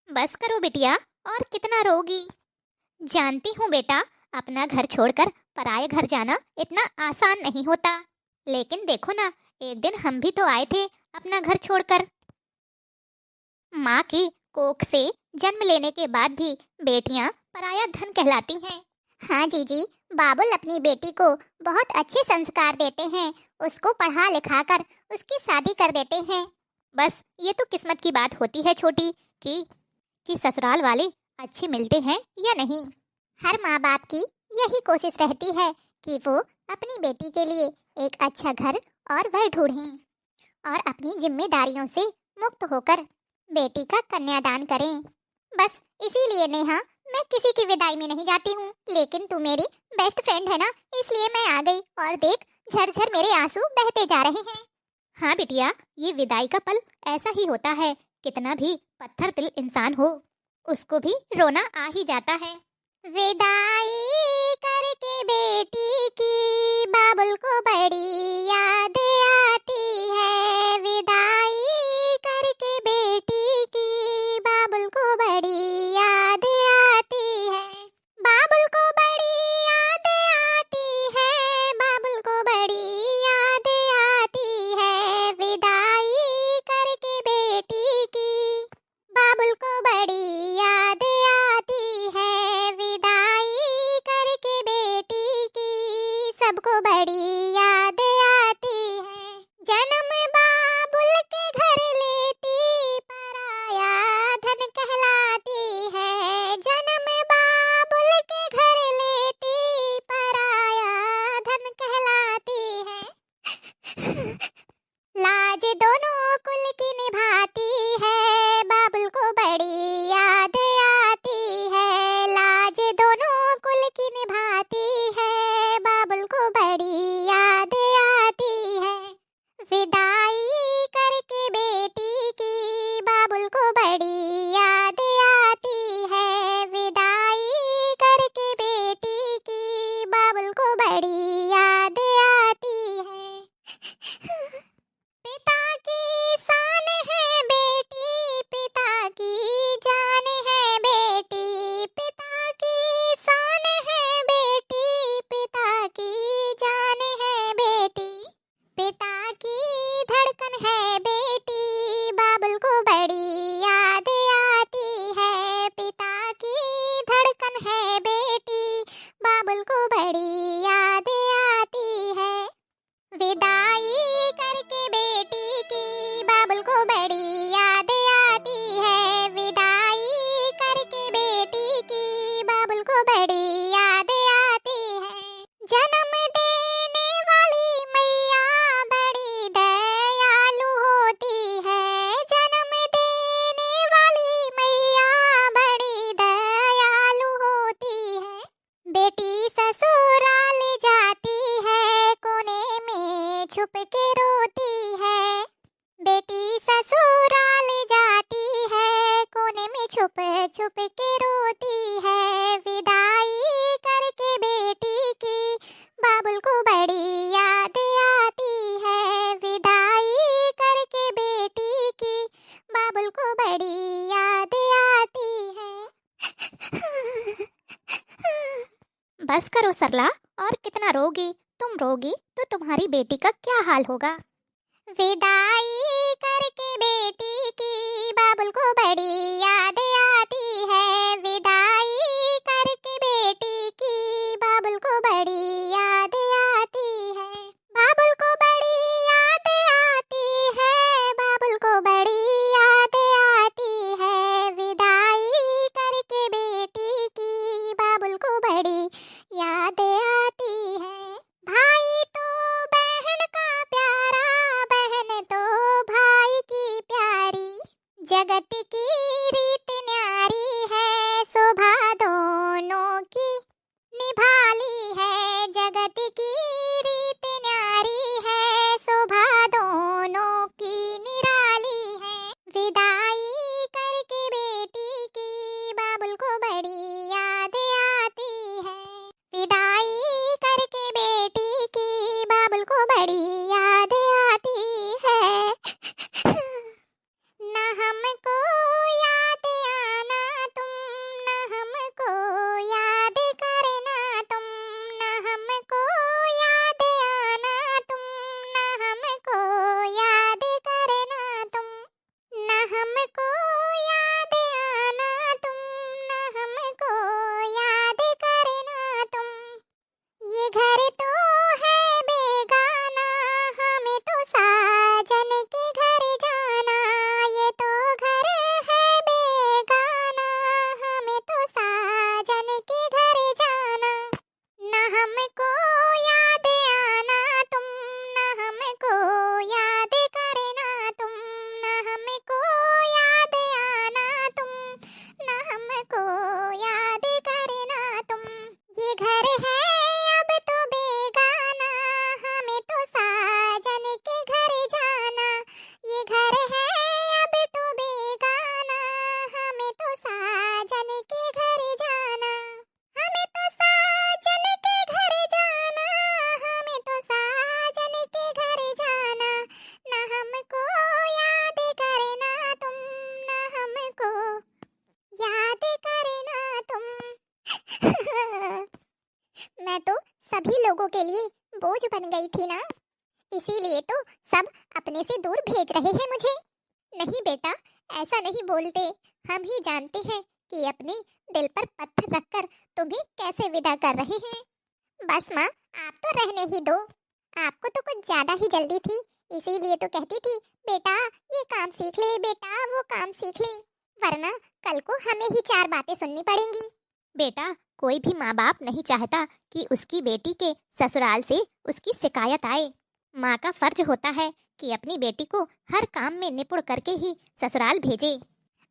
बस करो बिटिया, और कितना रोगी। जानती हूँ बेटा, अपना घर छोड़कर पराये घर जाना इतना आसान नहीं होता। लेकिन देखो ना, एक दिन हम भी तो आए थे अपना घर छोड़कर। माँ की कोख से जन्म लेने के बाद भी बेटियां पराया धन कहलाती हैं। हाँ जीजी, बाबुल अपनी बेटी को बहुत अच्छे संस्कार देते हैं, उसको पढ़ा लिखा कर उसकी शादी कर देते हैं। बस ये तो किस्मत की बात होती है छोटी, कि ससुराल वाले अच्छे मिलते हैं या नहीं। हर माँ बाप की यही कोशिश रहती है कि वो अपनी बेटी के लिए एक अच्छा घर और वर ढूंढें और अपनी जिम्मेदारियों से मुक्त होकर बेटी का कन्यादान करें। बस इसीलिए नेहा, मैं किसी की विदाई में नहीं जाती हूँ, लेकिन तू मेरी बेस्ट फ्रेंड है ना, इसलिए मैं आ गई। और देख, झरझर मेरे आंसू बहते जा रहे हैं। हाँ बिटिया, ये विदाई का पल ऐसा ही होता है। कितना भी पत्थर दिल इंसान हो, उसको भी रोना आ ही जाता है। विदाई करके बेटी की बाबुल को बड़ी याद आती है। विदाई करके बेटी की बाबुल को बड़ी याद आती है। बाबुल को बड़ी याद आती है। बाबुल को बड़ी याद आती है। विदाई करके बेटी की बाबुल को बड़ी याद आती है। विदाई करके बेटी की सबको बड़ी याद आती है। जन्म बाबुल के घर लेती पराया धन कहलाती है। जन्म बाबुल के घर लेती पराया धन कहलाती है। लाज दोनों कुल की निभाती है। बाबुल को बड़ी याद आती है। लाज दोनों कुल की निभाती है। बाबुल को बड़ी याद आती है। विदाई करके बेटी की बाबुल को बड़ी याद आती है। विदाई करके बेटी की बाबुल को बड़ी याद आती है। पिता की शान है बेटी, पिता की जान है बेटी। पिता की शान है बेटी, पिता की जान है बेटी। पिता की धड़कन है बेटी, बाबुल को बड़ी याद आती है। पिता की धड़कन है बेटी, बाबुल को बड़ी याद आती है। विदाई करके बेटी की बाबुल को बड़ी याद आती है। विदाई करके बेटी की बाबुल को बड़ी याद आती है। जन्म देने वाली मैया बड़ी दयालु होती है। जन्म देने वाली मैया बड़ी दयालु होती है। बेटी ससुराल जाती है, कोने में छुप के रोती है। बेटी ससुराल जाती है, कोने में छुप छुप के रोती है। विदाई करके बेटी की बाबुल को बड़ी याद आती है। विदाई करके बेटी की बाबुल को बड़ी याद आती है। बस करो सरला, और कितना रोगी। तुम रोगी तो तुम्हारी बेटी का क्या हाल होगा। विदाई करके बेटी की बाबुल को बड़ी याद आती है। विदाई करके बेटी की बाबुल को बड़ी याद आती है। बाबुल को बड़ी याद आती है। बाबुल को बड़ी याद आती है। विदाई करके बेटी की बाबुल को बड़ी याद आती है। भाई तो बहन का प्यारा, बहन तो भाई की प्यारी। जगत की रीत न्यारी है, शोभा दोनों की निभाली है। जगत की रीत न्यारी है, शोभा दोनों की निराली है। विदाई करके बेटी की बाबुल को बड़ी याद आती है। विदाई करके बेटी की बाबुल को बड़ी याद आती है। न के लिए बोझ बन गई थी ना, इसीलिए तो सब अपने से दूर भेज रहे हैं मुझे। नहीं बेटा, ऐसा नहीं बोलते। हम ही जानते हैं कि अपने दिल पर पत्थर रखकर तुम्हें कैसे विदा कर रहे हैं। बस माँ, आप तो रहने ही दो। आपको तो कुछ ज्यादा ही जल्दी थी, इसीलिए तो कहती थी बेटा ये काम सीख ले, बेटा वो काम सीख ले, वरना कल को हमें ही चार बातें सुननी पड़ेंगी। बेटा, कोई भी माँ बाप नहीं चाहता कि उसकी बेटी के ससुराल से उसकी शिकायत आए। माँ का फर्ज होता है कि अपनी बेटी को हर काम में निपुण करके ही ससुराल भेजे।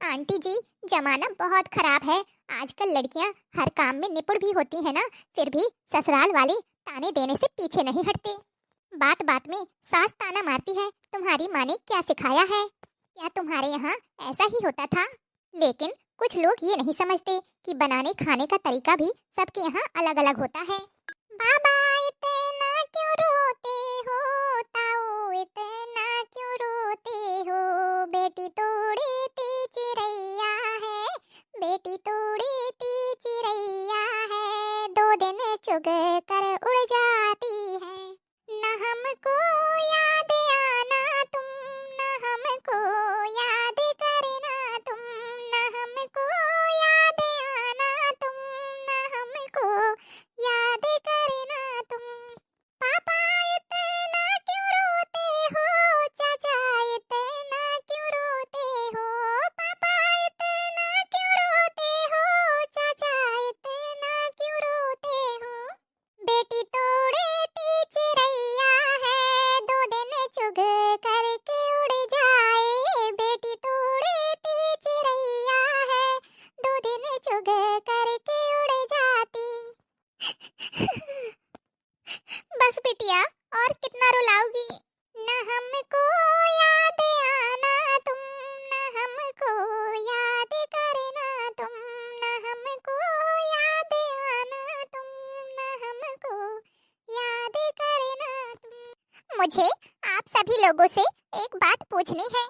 आंटी जी, जमाना बहुत खराब है। आजकल लड़कियां हर काम में निपुण भी होती है ना, फिर भी ससुराल वाले ताने देने से पीछे नहीं हटते। बात बात में सास ताना मारती है, तुम्हारी माँ ने क्या सिखाया है? क्या तुम्हारे यहाँ ऐसा ही होता था? लेकिन कुछ लोग ये नहीं समझते कि बनाने खाने का तरीका भी सबके यहाँ अलग अलग होता है। बाबा इतना क्यों रोते हो, ताऊ इतना क्यों रोते हो, बेटी तोड़ती चिड़ैया है, बेटी तोड़ती चिड़ैया है, 2 दिन चुग कर उड़ जाती है, न हमको याद आना तुम, न हमको याद करना तुम, न हमको याद आना तुम, न हमको याद करना तुम। पापा इतना क्यों रोते हो, चाचा इतना क्यों रोते हो, पापा इतना क्यों रोते हो, चाचा इतना क्यों रोते हो, बेटी तोड़ती चिड़ैया है, 2 दिन चुग करके उड़ जाए, बेटी तोड़ती चिड़ैया है, 2 दिन चुग करके उड़ जाती। बस बिटिया, और कितना रुलाओगी? न हमको याद आना तुम, न हमको याद करना तुम, न हमको याद आना तुम, न हमको याद करना तुम। मुझे आप सभी लोगों से एक बात पूछनी है।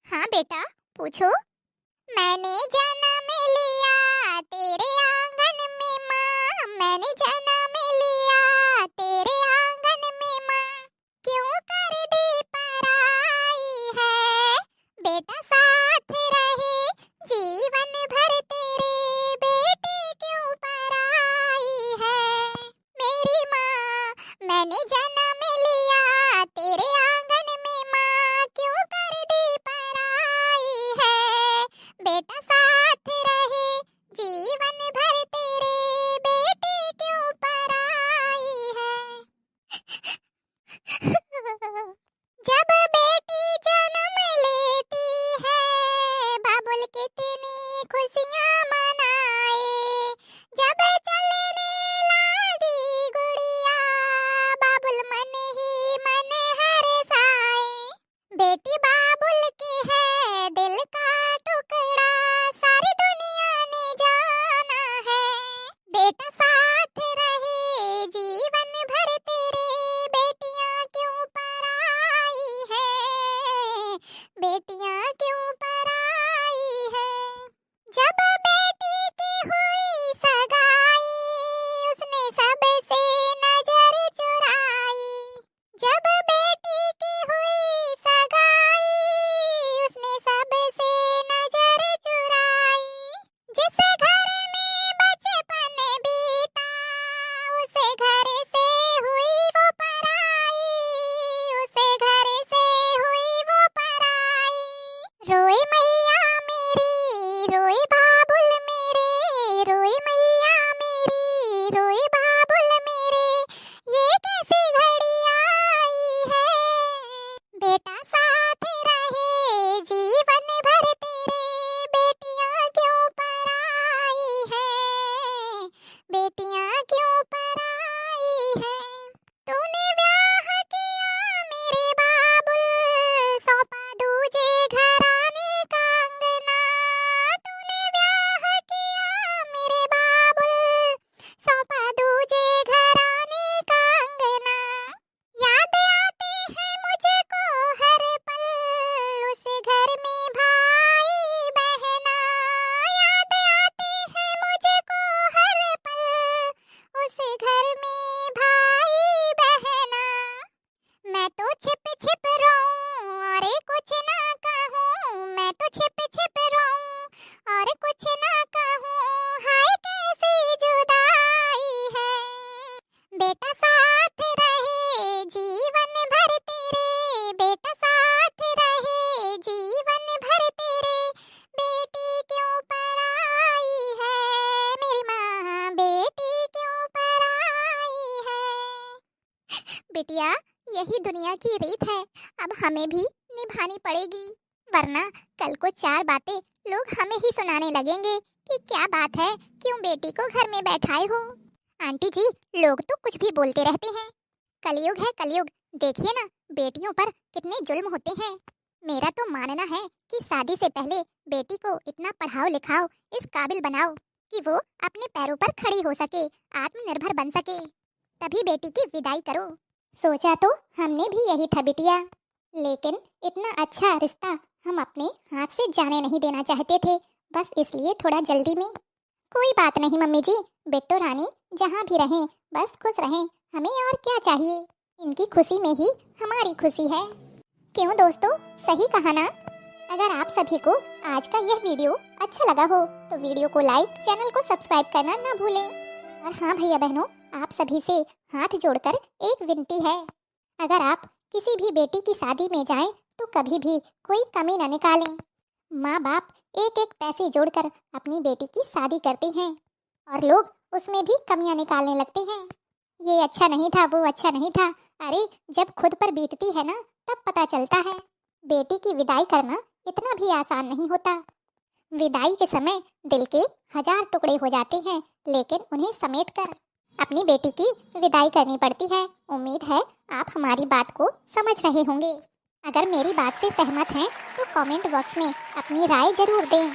हाँ बेटा, पूछो। मैंने जन्म लिया तेरे आंगन में माँ, मैंने जन्म लिया तेरे आंगन में माँ, क्यों कर दी पराई है, बेटा साथ रहे जीवन भर तेरे, बेटी क्यों पराई है, मेरी माँ मैंने जन्म लिया तेरे आंगन में माँ, क्यों कर दी पराई है, बेटा साथ रहे जीवन भर तेरे, बेटी क्यों पराई है। जब बेटी जन्म लेती है, बाबुल कितनी खुशियाँ मनाए, जब चलने लगी गुड़िया, बाबुल मन ही मन हर्षाए, बेटी बाबुल की है दिल का टुकड़ा, सारी दुनिया ने जाना है, बेटा साथ रहे जीवन भर तेरे, बेटियां क्यों पराई है, बेटियां क्यों पराई है। जब बेटी की हुई सगाई, उसने सबसे नजर चुराई, जब बेटी की हुई सगाई, उसने सबसे नजर चुराई, जिस घर में बचपन बीता, उसे घर से हुई वो पराई, उसे घर से हुई वो पराई, बिटिया, यही दुनिया की रीत है, अब हमें भी निभानी पड़ेगी, वरना कल को चार बातें लोग हमें ही सुनाने लगेंगे कि क्या बात है, क्यों बेटी को घर में बैठाए हो। आंटी जी, लोग तो कुछ भी बोलते रहते हैं, कलयुग है कलयुग। देखिए ना, बेटियों पर कितने जुल्म होते हैं। मेरा तो मानना है कि शादी से पहले बेटी को इतना पढ़ाओ लिखाओ, इस काबिल बनाओ कि वो अपने पैरों पर खड़ी हो सके, आत्मनिर्भर बन सके, तभी बेटी की विदाई करो। सोचा तो हमने भी यही था बिटिया, लेकिन इतना अच्छा रिश्ता हम अपने हाथ से जाने नहीं देना चाहते थे, बस इसलिए थोड़ा जल्दी में। कोई बात नहीं मम्मी जी, बिट्टू रानी जहाँ भी रहें बस खुश रहें, हमें और क्या चाहिए। इनकी खुशी में ही हमारी खुशी है। क्यों दोस्तों, सही कहा ना। अगर आप सभी को आज का यह वीडियो अच्छा लगा हो तो वीडियो को लाइक, चैनल को सब्सक्राइब करना ना भूलें। और हाँ भैया बहनों, आप सभी से हाथ जोड़कर एक विनती है, अगर आप किसी भी बेटी की शादी में जाएं तो कभी भी कोई कमी न निकालें। माँ बाप एक एक पैसे जोड़कर अपनी बेटी की शादी करते हैं और लोग उसमें भी कमियां निकालने लगते हैं। ये अच्छा नहीं था, वो अच्छा नहीं था, अरे जब खुद पर बीतती है ना तब पता चलता है। बेटी की विदाई करना इतना भी आसान नहीं होता। विदाई के समय दिल के 1000 टुकड़े हो जाते हैं, लेकिन उन्हें समेटकर अपनी बेटी की विदाई करनी पड़ती है। उम्मीद है आप हमारी बात को समझ रहे होंगे। अगर मेरी बात से सहमत हैं तो कमेंट बॉक्स में अपनी राय जरूर दें।